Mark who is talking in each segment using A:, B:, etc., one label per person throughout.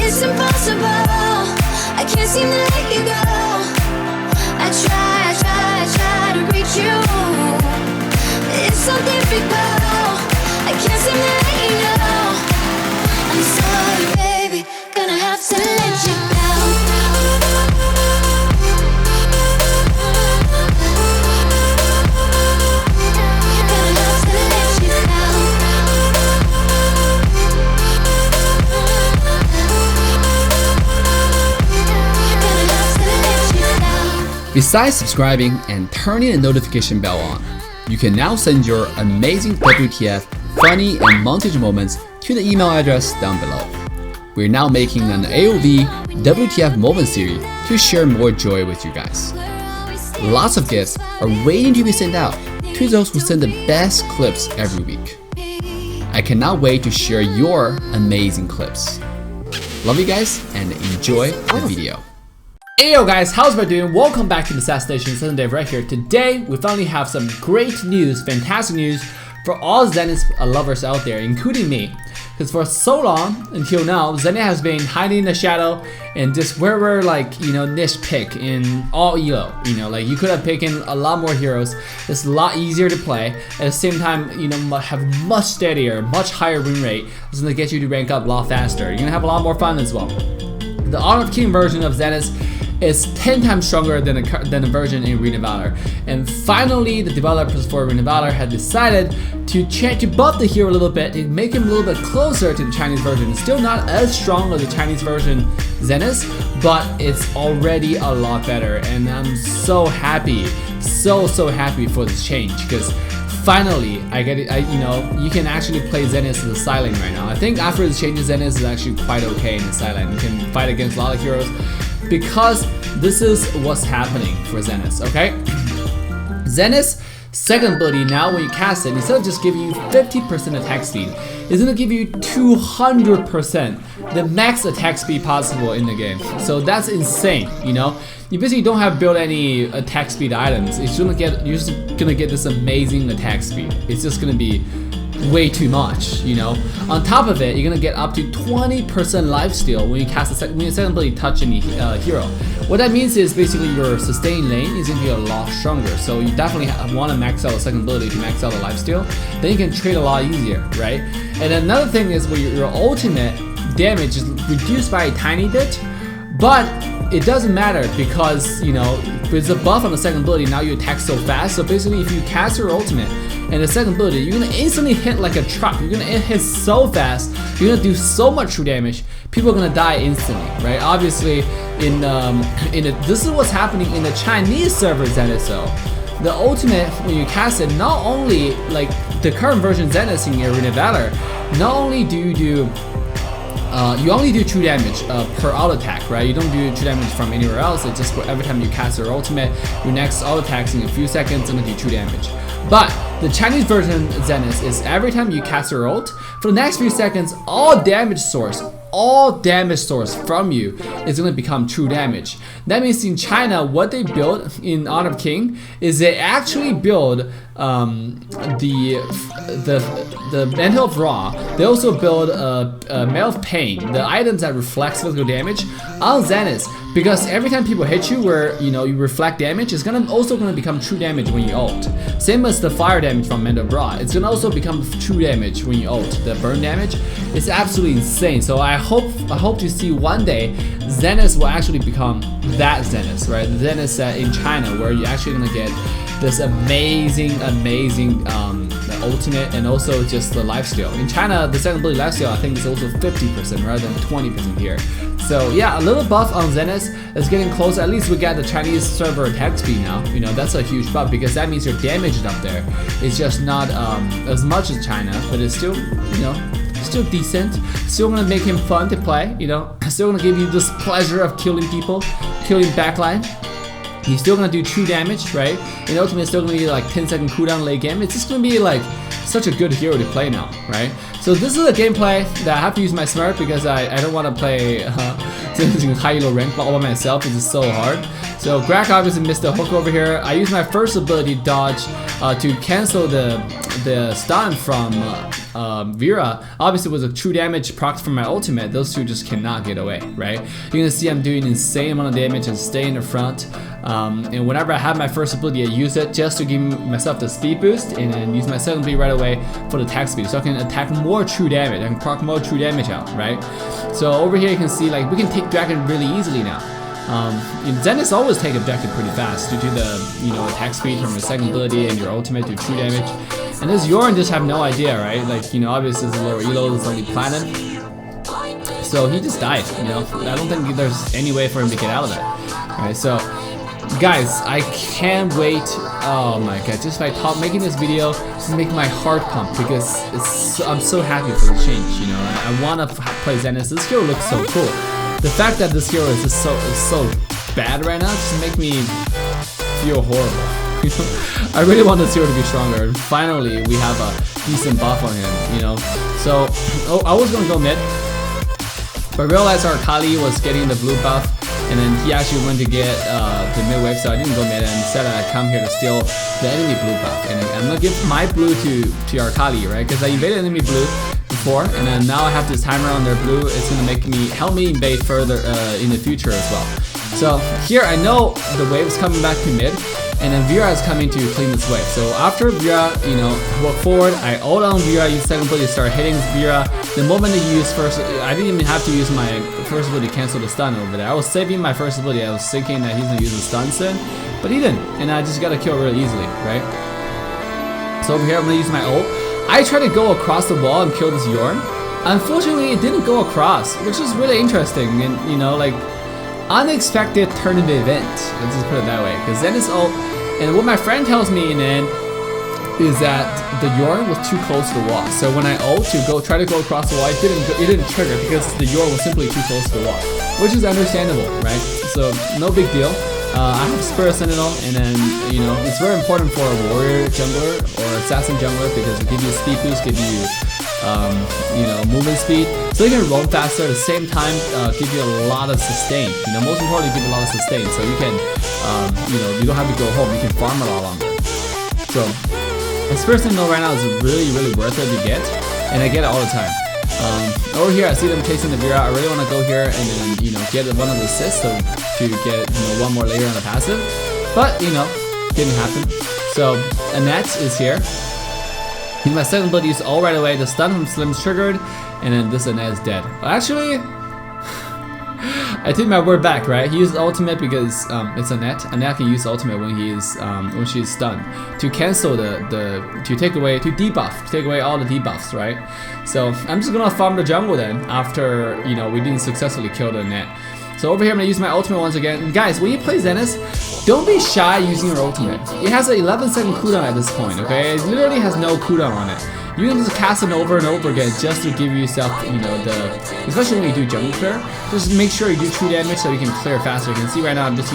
A: It's impossible, I can't seem to let you go. I try to reach you. It's so difficult, I can't seem to let you know. I'm sorry, baby, gonna have to let you down. Gonna have to let you down. Gonna have to let you down.
B: Besides subscribing and turning the notification bell on, you can now send your amazing WTF, funny, and montage moments to the email address down below. We're now making an AoV WTF Moments series to share more joy with you guys. Lots of gifts are waiting to be sent out to those who send the best clips every week. I cannot wait to share your amazing clips. Love you guys and enjoy the video. Hey yo guys, how's everybody doing? Welcome back to the SAS Station. Southern Dave right here. Today we finally have some great news, fantastic news for all Zanis lovers out there, including me. Because for so long until now, Zeneth has been hiding in the shadow and just wherever niche pick in all elo. Like you could have picked in a lot more heroes. It's a lot easier to play. At the same time, have much steadier, much higher win rate. It's gonna get you to rank up a lot faster. You're gonna have a lot more fun as well. The Honor of King version of Zanis is 10 times stronger than the version in Arena Valor. And finally, the developers for Arena Valor had decided to buff the hero a little bit, to make him a little bit closer to the Chinese version. Still not as strong as the Chinese version Zanis, but it's already a lot better. And I'm so happy, so happy for this change, because finally, I get it. You can actually play Zanis as a silent right now. I think after the changes, Zanis is actually quite okay in the silent. You can fight against a lot of heroes because this is what's happening for Zanis, okay? Zanis' second ability, now when you cast it, instead of just giving you 50% attack speed, it's gonna give you 200%, the max attack speed possible in the game. So that's insane, You basically don't have to build any attack speed items. You're just gonna get this amazing attack speed. It's just gonna be way too much, On top of it, you're gonna get up to 20% lifesteal when you cast when you second ability touch any hero. What that means is basically your sustain lane is gonna be a lot stronger. So you definitely want to max out a second ability to max out the lifesteal. Then you can trade a lot easier, right? And another thing is where your ultimate damage is reduced by a tiny bit, but it doesn't matter because with the buff on the second ability, now you attack so fast. So basically, if you cast your ultimate and the second ability, you're gonna instantly hit like a truck. You're gonna hit so fast. You're gonna do so much true damage. People are gonna die instantly, right? Obviously, this is what's happening in the Chinese server Zanis. So the ultimate, when you cast it, not only like the current version Zanis in Arena Valor, not only do you do you only do true damage per auto attack, right? You don't do true damage from anywhere else. It's just for every time you cast your ultimate, your next auto attack in a few seconds is gonna do true damage. But the Chinese version Zanis is every time you cast your ult, for the next few seconds, all damage source from you is going to become true damage. That means in China, what they build in Honor of King is they actually build the Mantle of Ra. They also build a Mail of Pain, the items that reflect physical damage on Zanis, because every time people hit you where you reflect damage, it's also gonna become true damage when you ult. Same as the fire damage from Mantle of Ra. It's gonna also become true damage when you ult. The burn damage is absolutely insane. So I hope to see one day Zanis will actually become that Zanis, right? The Zanis in China, where you're actually gonna get this amazing ultimate and also just the lifesteal. In China, the second ability lifesteal I think is also 50% rather than 20% here. So yeah, a little buff on Zanis is getting close. At least we got the Chinese server attack speed now. That's a huge buff because that means your damage is up there. It's just not as much as China, but it's still still decent. Still gonna make him fun to play. Still gonna give you this pleasure of killing people, killing backline. He's still gonna do true damage, right? And ultimately, it's still gonna be like 10-second cooldown late game. It's just gonna be like such a good hero to play now, right? So this is a gameplay that I have to use my smart because I don't want to play high elo rank all by myself. It's just so hard. So Grak obviously missed the hook over here. I used my first ability dodge to cancel the stun from Vera, obviously with a true damage proc from my ultimate, those two just cannot get away, right? You're gonna see I'm doing insane amount of damage and stay in the front. And whenever I have my first ability, I use it just to give myself the speed boost, and then use my second ability right away for the attack speed, so I can attack more true damage. I can proc more true damage out, right? So over here you can see like we can take dragon really easily now. Zanis always take objective pretty fast due to the attack speed from your second ability and your ultimate to true damage. And this Yorn just have no idea, right? Like obviously it's a lower elo, it's only platinum, so he just died. I don't think there's any way for him to get out of that. Right? So guys, I can't wait. Oh my god, just by making this video, just make my heart pump because I'm so happy for the change. I want to play Zanis. This hero looks so cool. The fact that this hero is just so bad right now just make me feel horrible. I really want this hero to be stronger, and finally we have a decent buff on him. So I was gonna go mid, but I realized our Kali was getting the blue buff, and then he actually went to get the mid wave, so I didn't go mid, and instead I come here to steal the enemy blue buff, and I'm gonna give my blue to our Kali, right? Because I invaded enemy blue before, and then now I have this timer on their blue. It's gonna help me invade further in the future as well. So here I know the wave is coming back to mid, and then Vera is coming to clean this wave. So after Vera, walk forward, I ult on Vera, use second ability to start hitting Vera. The moment that you use first, I didn't even have to use my first ability to cancel the stun over there. I was saving my first ability. I was thinking that he's gonna use the stun soon, but he didn't, and I just got a kill really easily, right? So over here I'm gonna use my ult. I tried to go across the wall and kill this Yorn. Unfortunately, it didn't go across, which is really interesting, and like unexpected turn of event. Let's just put it that way. Because Zanis ult, and what my friend tells me in the end is that the Yorn was too close to the wall. So when I ult to try to go across the wall, it didn't trigger because the Yorn was simply too close to the wall, which is understandable, right? So no big deal. I have Spirit Sentinel, and then it's very important for a warrior jungler or assassin jungler because it gives you a speed boost, give you movement speed, so you can roam faster. At the same time, give you a lot of sustain. Most importantly, give you a lot of sustain, so you can you don't have to go home. You can farm a lot longer. So the Spirit Sentinel right now is really worth it to get, and I get it all the time. Over here I see them chasing the Vera. I really want to go here and then get one of the assists to get one more layer on the passive, but didn't happen. So Annette is here. My second ability is all right away. The stun from Slim's triggered, and then this Annette is dead. Actually, I take my word back, right? He used ultimate because it's Annette. Annette can use ultimate when when she is stunned to cancel to take away all the debuffs, right? So I'm just gonna farm the jungle then after we didn't successfully kill the Annette. So over here I'm gonna use my ultimate once again. And guys, when you play Zanis, don't be shy using your ultimate. It has an 11-second cooldown at this point, okay? It literally has no cooldown on it. You can just cast it over and over again just to give yourself, especially when you do jungle clear, just make sure you do true damage so you can clear faster. You can see right now I'm just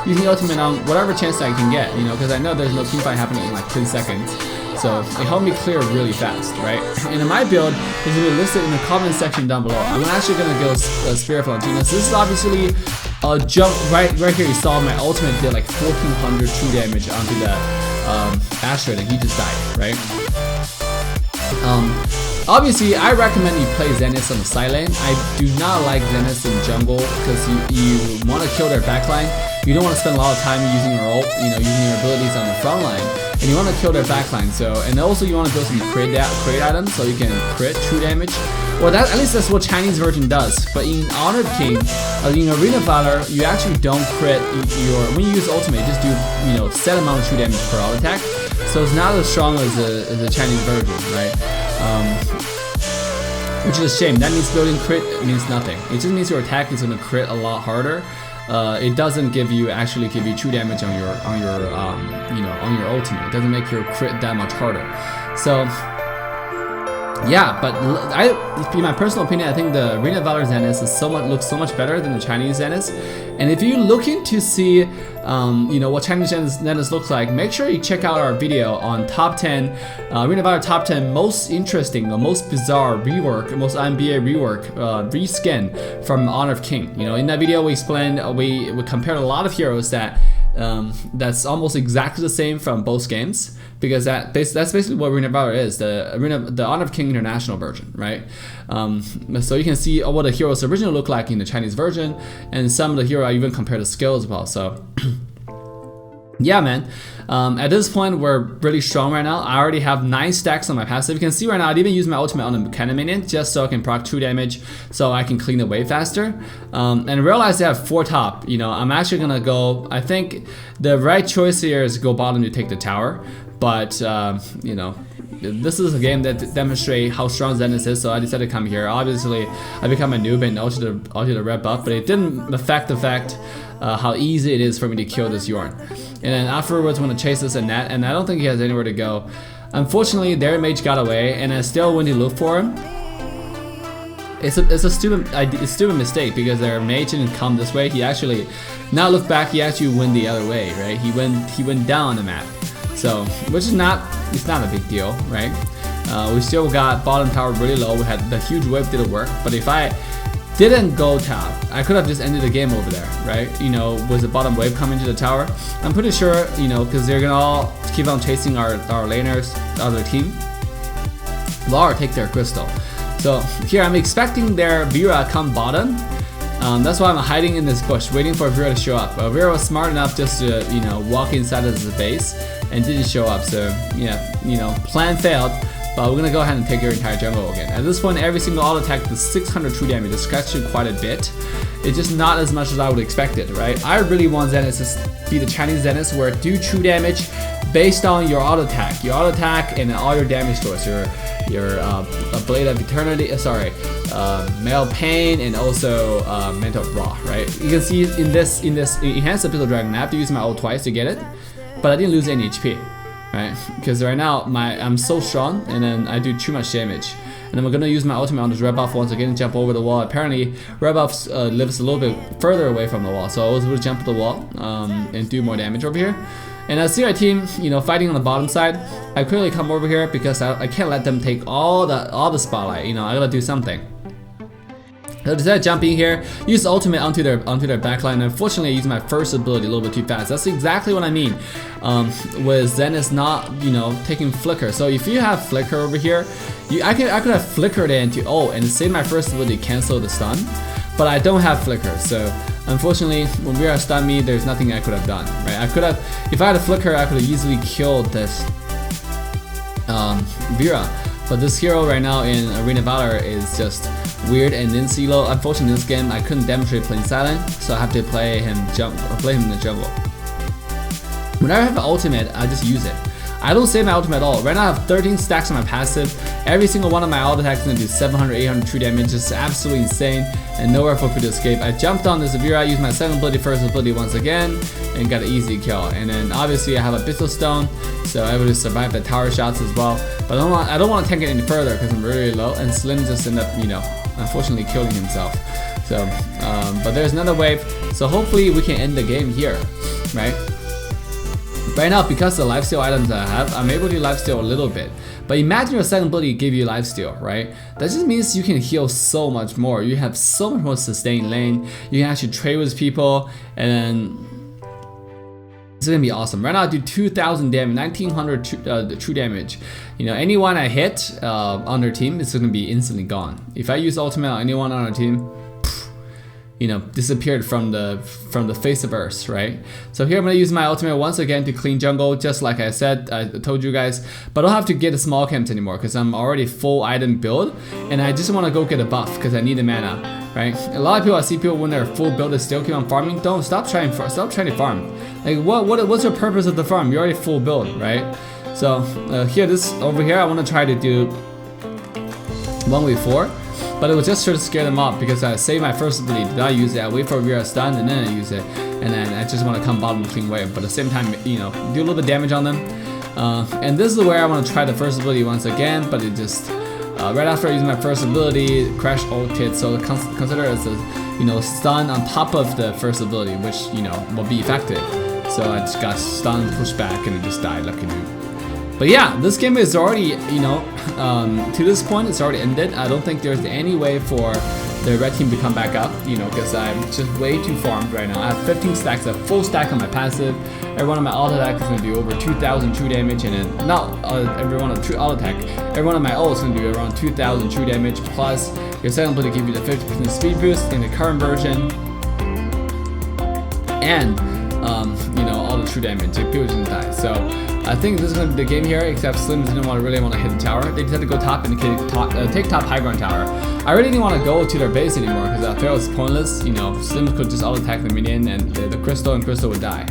B: using the ultimate on whatever chance I can get, because I know there's no teamfight happening in like 10 seconds. So it helped me clear really fast, right? And in my build, is going to be listed in the comment section down below. I'm actually going to go Spirit Valentina. So this is obviously a jump right here. You saw my ultimate did like 1400 true damage onto that Astrid, and he just died, right? Obviously, I recommend you play Zanis on the side lane. I do not like Zanis in jungle because you want to kill their backline. You don't want to spend a lot of time using your ult, using your abilities on the front line, and you want to kill their backline. So, and also you want to build some crit items so you can crit true damage. Well, at least that's what Chinese version does. But in Honored King, in Arena Valor, you actually don't crit when you use ultimate. You just do set amount of true damage per all attack. So it's not as strong as the Chinese version, right? Which is a shame. That means building crit means nothing. It just means your attack is going to crit a lot harder. It doesn't actually give you true damage on your ultimate. It doesn't make your crit that much harder. So yeah, but in my personal opinion, I think the Arena Valor Zanis looks so much better than the Chinese Zanis. And if you're looking to see, what Chinese Zanis looks like, make sure you check out our video on top 10 Arena Valor top 10 most interesting, the most bizarre rework, most NBA rework, reskin from Honor of King. In that video we explained, we compared a lot of heroes that that's almost exactly the same from both games, because that's basically what Arena Valor is, the Honor of King International version, right? So you can see what the heroes originally look like in the Chinese version, and some of the hero I even compare the skill as well. So yeah, man. At this point, we're really strong right now. I already have 9 stacks on my passive. You can see right now, I'd even use my ultimate on the cannon minion just so I can proc 2 damage, so I can clean the wave faster. And realize I have 4 top. You know, I'm actually gonna go. I think the right choice here is go bottom to take the tower, but you know, this is a game that demonstrates how strong Zanis is, so I decided to come here. Obviously, I become a noob and ulted the red buff, but it didn't affect the fact how easy it is for me to kill this Yorn. And then afterwards, I'm gonna chase this at Nat, and I don't think he has anywhere to go. Unfortunately, their mage got away, and I still went to look for him. It's a stupid mistake, because their mage didn't come this way. He actually, now look back, he actually went the other way, right? He went down on the map. So, which is not a big deal, right? We still got bottom tower really low. We had the huge wave didn't work, but if I didn't go top, I could have just ended the game over there, right? You know, with the bottom wave coming to the tower, I'm pretty sure, you know, because they're gonna all keep on chasing our laners, the other team. Valor take their crystal. So here I'm expecting their Vera come bottom. That's why I'm hiding in this bush, waiting for Vera to show up. But Vera was smart enough just to, you know, walk inside of the base and didn't show up. So yeah, you know, plan failed. But we're gonna go ahead and take your entire jungle again. At this point, every single auto attack does 600 true damage. It's actually quite a bit. It's just not as much as I would expect it, right? I really want Zanis to be the Chinese Zanis, where do true damage based on your auto attack, and all your damage source, your Blade of Eternity, Male Pain, and also Mental Raw, right? You can see in this enhanced Episode Dragon, I have to use my ult twice to get it, but I didn't lose any HP. Right, because right now I'm so strong, and then I do too much damage, and then we're gonna use my ultimate on this red buff once again and jump over the wall. Apparently, red buff lives a little bit further away from the wall, so I was able to jump the wall and do more damage over here. And I see our team, you know, fighting on the bottom side. I quickly come over here because I can't let them take all the spotlight. You know, I gotta do something. So I decided to jump in here, use the ultimate onto their backline, and unfortunately I used my first ability a little bit too fast. That's exactly what I mean with Zanis not, you know, taking flicker. So if you have flicker over here, I could have flickered it into ult and save my first ability, cancel the stun, but I don't have flicker. So unfortunately, when Vera stunned me, there's nothing I could have done, right? I could have, if I had a flicker, I could have easily killed this Vera. But this hero right now in Arena Valor is just weird and in silo. Unfortunately, in this game I couldn't demonstrate playing silent, so I have to play him in the jungle. Whenever I have an ultimate, I just use it. I don't save my ultimate at all. Right now I have 13 stacks on my passive. Every single one of my auto attacks is gonna do 700, 800 true damage. It's absolutely insane, and nowhere for me to escape. I jumped on this Vera, used my second ability, first ability once again, and got an easy kill. And then obviously I have a Abyssal Stone, so I able to survive the tower shots as well. But I don't want to tank it any further because I'm really low, and Slim just ended up, you know, unfortunately killing himself. So, but there's another wave, so hopefully we can end the game here, right? Right now, because of the lifesteal items that I have, I'm able to lifesteal a little bit. But imagine your second ability give you lifesteal, right? That just means you can heal so much more. You have so much more sustained lane. You can actually trade with people, and then it's gonna be awesome. Right now I do 2,000 damage, 1,900 true damage. You know, anyone I hit on their team is gonna be instantly gone. If I use ultimate on anyone on our team, you know, disappeared from the face of Earth, right? So here I'm gonna use my ultimate once again to clean jungle, just like I said, I told you guys. But I don't have to get the small camps anymore because I'm already full item build, and I just want to go get a buff because I need the mana, right? A lot of people, I see people when they're full build, they still keep on farming. Don't stop trying to farm. Like what's your purpose of the farm? You're already full build, right? So over here, I want to try to do 1v4. But it was just to scare them off because I saved my first ability. Did I use it? I wait for Vera stun and then I use it. And then I just want to come bottom clean wave. But at the same time, you know, do a little bit of damage on them. And this is where I want to try the first ability once again. But it just, right after I use my first ability, crash ulted. So consider it as a, you know, stun on top of the first ability, which, you know, will be effective. So I just got stunned, pushed back, and it just died. Lucky dude. But yeah, this game is already, you know, to this point, it's already ended. I don't think there's any way for the red team to come back up, you know, because I'm just way too farmed right now. I have 15 stacks, a full stack on my passive. Every one of my auto attack is going to do over 2,000 true damage, and then not every one of true auto attack. Every one of my ult is going to do around 2,000 true damage, plus your second ability to give you the 50% speed boost in the current version, and you know, all the true damage. Your people didn't die. So I think this is going to be the game here, except Slims didn't really want to hit the tower. They decided to go top and take top high ground tower. I really didn't want to go to their base anymore because I felt it was pointless. You know, Slims could just auto attack the minion and the crystal, and crystal would die.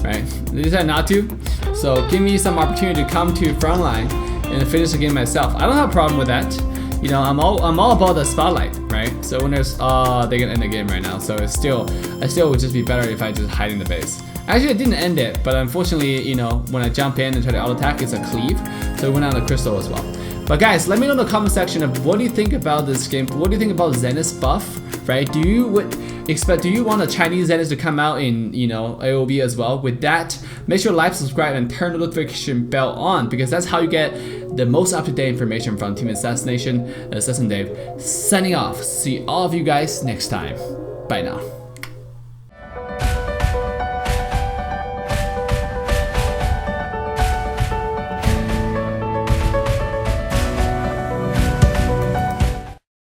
B: Right? They decided not to. So give me some opportunity to come to front line and finish the game myself. I don't have a problem with that. You know, I'm all about the spotlight, right? So when there's they can end the game right now. So I still would just be better if I just hide in the base. Actually, I didn't end it, but unfortunately, you know, when I jump in and try to auto attack, it's a cleave, so it went on the crystal as well. But guys, let me know in the comment section of what do you think about this game? What do you think about Zanis buff? Right? Do you want a Chinese Zanis to come out in, you know, AoV as well? With that, make sure to like, subscribe, and turn the notification bell on, because that's how you get the most up-to-date information from Team Assassination. Assassin Dave signing off. See all of you guys next time. Bye now.